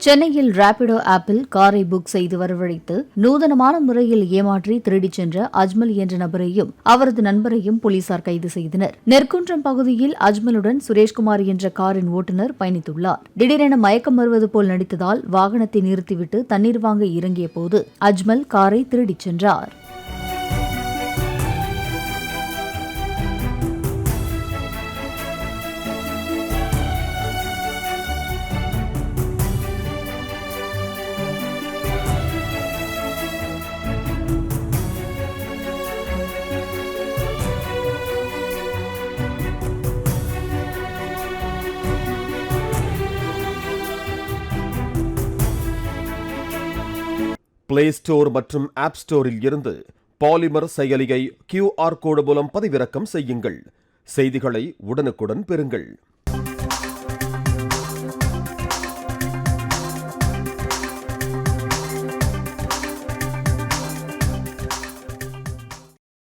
சென்னையில் ராபிடோ ஆப்பில் காரை புக் செய்து வரவழைத்து நூதனமான முறையில் ஏமாற்றி திருடிச் சென்ற அஜ்மல் என்ற நபரையும் அவரது நண்பரையும் போலீசார் கைது செய்தனர். நெற்குன்றம் பகுதியில் அஜ்மலுடன் சுரேஷ்குமார் என்ற காரின் ஓட்டுநர் பயணித்துள்ளார். திடீரென மயக்கம் வருவது போல் நடித்ததால் வாகனத்தை நிறுத்திவிட்டு தண்ணீர் வாங்க இறங்கிய போது அஜ்மல் காரை திருடிச் சென்றார். பிளே ஸ்டோர் மற்றும் ஆப் ஸ்டோரில் இருந்து பாலிமர் செயலியை QR கோடு மூலம் பதிவிறக்கம் செய்யுங்கள். செய்திகளை உடனுக்குடன் பெறுங்கள்.